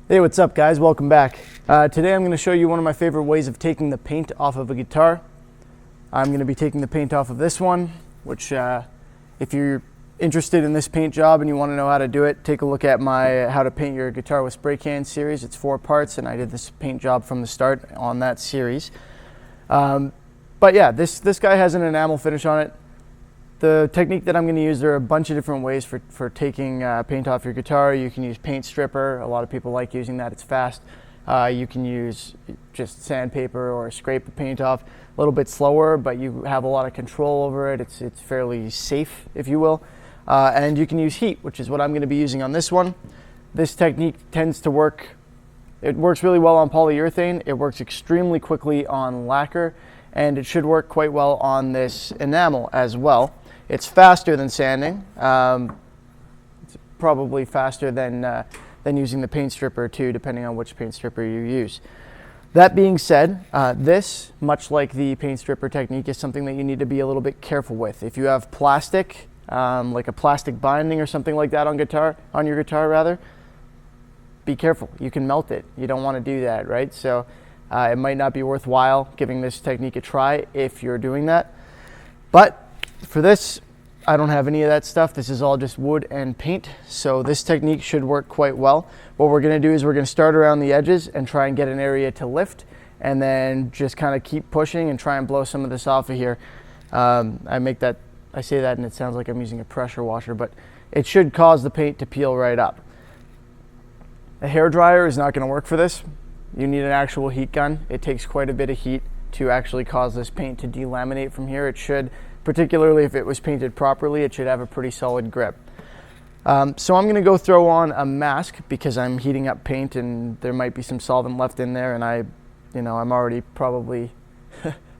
Hey, what's up guys? Welcome back. Today I'm going to show you one of my favorite ways of taking the paint off of a guitar. I'm going to be taking the paint off of this one, which if you're interested in this paint job and you want to know how to do it, take a look at my How to Paint Your Guitar with Spray Can series. It's 4 parts and I did this paint job from the start on that series. But yeah, this guy has an enamel finish on it. The technique that I'm going to use, there are a bunch of different ways for taking paint off your guitar. You can use paint stripper. A lot of people like using that. It's fast. You can use just sandpaper or scrape the paint off. A little bit slower, but you have a lot of control over it. It's fairly safe, if you will. And you can use heat, which is what I'm going to be using on this one. This technique tends to work. It works really well on polyurethane. It works extremely quickly on lacquer, and it should work quite well on this enamel as well. It's faster than sanding. It's probably faster than using the paint stripper too, depending on which paint stripper you use. That being said, this, much like the paint stripper technique, is something that you need to be a little bit careful with. If you have plastic, like a plastic binding or something like that on your guitar, be careful. You can melt it. You don't want to do that, right? So it might not be worthwhile giving this technique a try if you're doing that. But for this, I don't have any of that stuff. This is all just wood and paint, so this technique should work quite well. What we're going to do is we're going to start around the edges and try and get an area to lift, and then just kind of keep pushing and try and blow some of this off of here. I say that and it sounds like I'm using a pressure washer, but it should cause the paint to peel right up. A hair dryer is not going to work for this. You need an actual heat gun. It takes quite a bit of heat to actually cause this paint to delaminate from here. It should, particularly if it was painted properly, it should have a pretty solid grip. So I'm going to go throw on a mask because I'm heating up paint and there might be some solvent left in there, and I'm already probably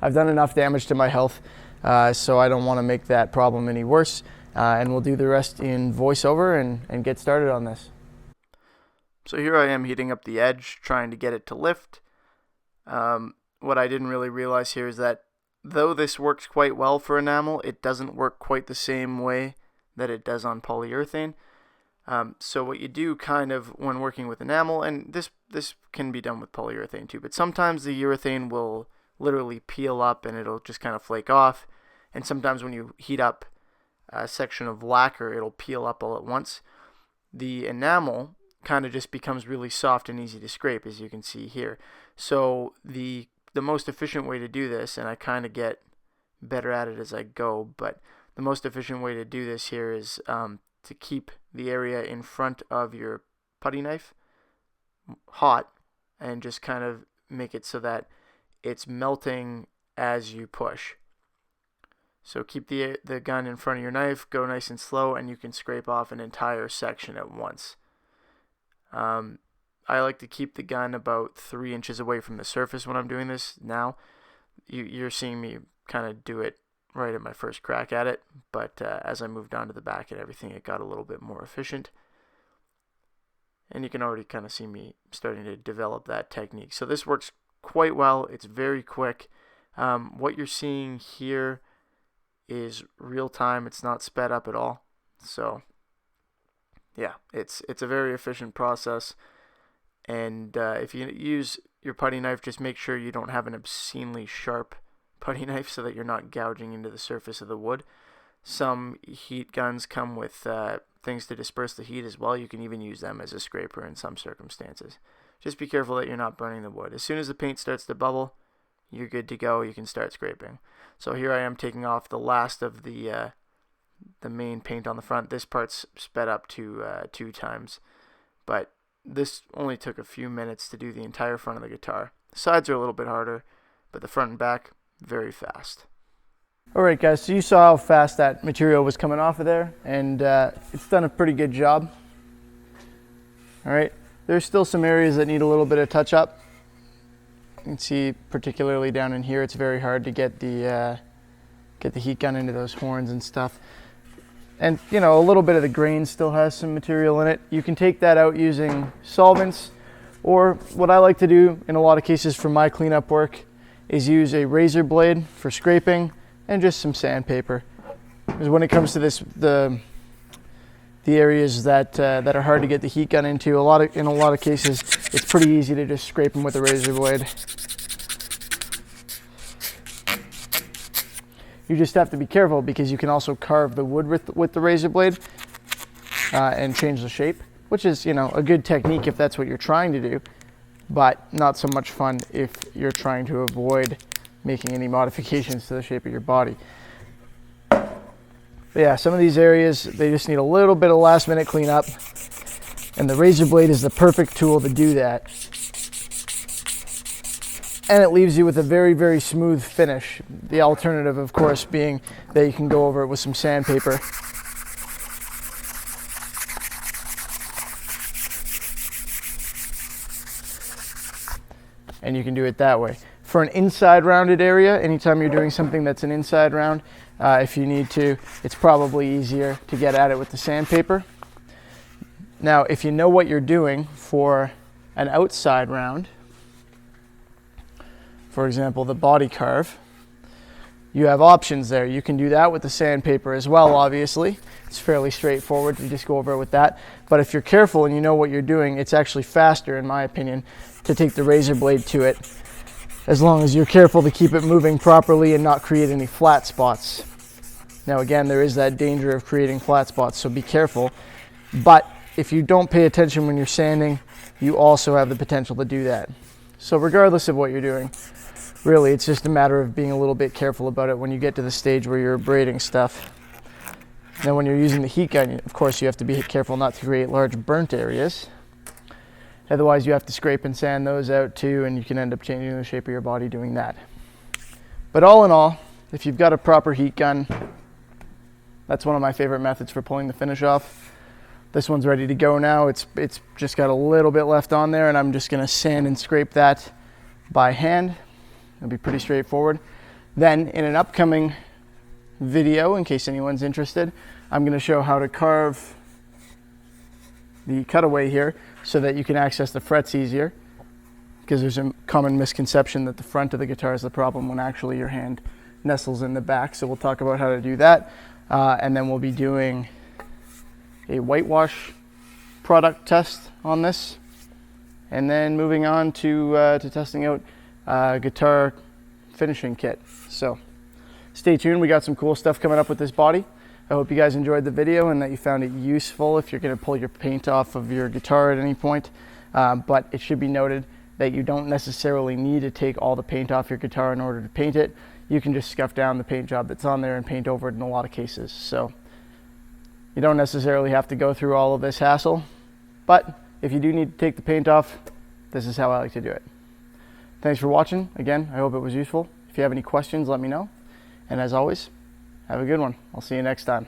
I've done enough damage to my health, so I don't want to make that problem any worse. And we'll do the rest in voiceover and get started on this. So here I am heating up the edge, trying to get it to lift. What I didn't really realize here is that though this works quite well for enamel, it doesn't work quite the same way that it does on polyurethane. So what you do kind of when working with enamel, and this can be done with polyurethane too, but sometimes the urethane will literally peel up and it'll just kind of flake off. And sometimes when you heat up a section of lacquer, it'll peel up all at once. The enamel kind of just becomes really soft and easy to scrape, as you can see here. So the most efficient way to do this, and I kind of get better at it as I go, but the most efficient way to do this here is to keep the area in front of your putty knife hot and just kind of make it so that it's melting as you push. So keep the gun in front of your knife, go nice and slow, and you can scrape off an entire section at once. I like to keep the gun about 3 inches away from the surface when I'm doing this now. You're seeing me kind of do it right at my first crack at it, but as I moved on to the back and everything, it got a little bit more efficient. And you can already kind of see me starting to develop that technique. So this works quite well. It's very quick. What you're seeing here is real time. It's not sped up at all. So yeah, it's a very efficient process. And if you use your putty knife, just make sure you don't have an obscenely sharp putty knife so that you're not gouging into the surface of the wood. Some heat guns come with things to disperse the heat as well. You can even use them as a scraper in some circumstances. Just be careful that you're not burning the wood. As soon as the paint starts to bubble, you're good to go. You can start scraping. So here I am taking off the last of the main paint on the front. This part's sped up to 2 times, but this only took a few minutes to do the entire front of the guitar. The sides are a little bit harder, but the front and back, very fast. Alright guys, so you saw how fast that material was coming off of there, and it's done a pretty good job. Alright, there's still some areas that need a little bit of touch up. You can see particularly down in here, it's very hard to get the heat gun into those horns and stuff. And a little bit of the grain still has some material in it. You can take that out using solvents, or what I like to do in a lot of cases for my cleanup work is use a razor blade for scraping and just some sandpaper. Because when it comes to this, the areas that that are hard to get the heat gun into. In a lot of cases, it's pretty easy to just scrape them with a razor blade. You just have to be careful because you can also carve the wood with the razor blade and change the shape, which is, you know, a good technique if that's what you're trying to do, but not so much fun if you're trying to avoid making any modifications to the shape of your body. But yeah, some of these areas, they just need a little bit of last minute cleanup, and the razor blade is the perfect tool to do that. And it leaves you with a very, very smooth finish. The alternative, of course, being that you can go over it with some sandpaper. And you can do it that way. For an inside rounded area, anytime you're doing something that's an inside round, if you need to, it's probably easier to get at it with the sandpaper. Now, if you know what you're doing for an outside round, for example, the body carve, you have options there. You can do that with the sandpaper as well, obviously. It's fairly straightforward to just go over it with that. But if you're careful and you know what you're doing, it's actually faster, in my opinion, to take the razor blade to it, as long as you're careful to keep it moving properly and not create any flat spots. Now again, there is that danger of creating flat spots, so be careful. But if you don't pay attention when you're sanding, you also have the potential to do that. So regardless of what you're doing, really, it's just a matter of being a little bit careful about it when you get to the stage where you're abrading stuff. Now when you're using the heat gun, of course you have to be careful not to create large burnt areas. Otherwise you have to scrape and sand those out too, and you can end up changing the shape of your body doing that. But all in all, if you've got a proper heat gun, that's one of my favorite methods for pulling the finish off. This one's ready to go now. It's just got a little bit left on there, and I'm just gonna sand and scrape that by hand. It'll be pretty straightforward. Then in an upcoming video, in case anyone's interested, I'm gonna show how to carve the cutaway here so that you can access the frets easier, because there's a common misconception that the front of the guitar is the problem when actually your hand nestles in the back. So we'll talk about how to do that, and then we'll be doing a whitewash product test on this, and then moving on to testing out guitar finishing kit. So stay tuned, we got some cool stuff coming up with this body. I hope you guys enjoyed the video and that you found it useful if you're going to pull your paint off of your guitar at any point. But it should be noted that you don't necessarily need to take all the paint off your guitar in order to paint it. You can just scuff down the paint job that's on there and paint over it in a lot of cases. So you don't necessarily have to go through all of this hassle, but if you do need to take the paint off, this is how I like to do it. Thanks for watching. Again, I hope it was useful. If you have any questions, let me know. And as always, have a good one. I'll see you next time.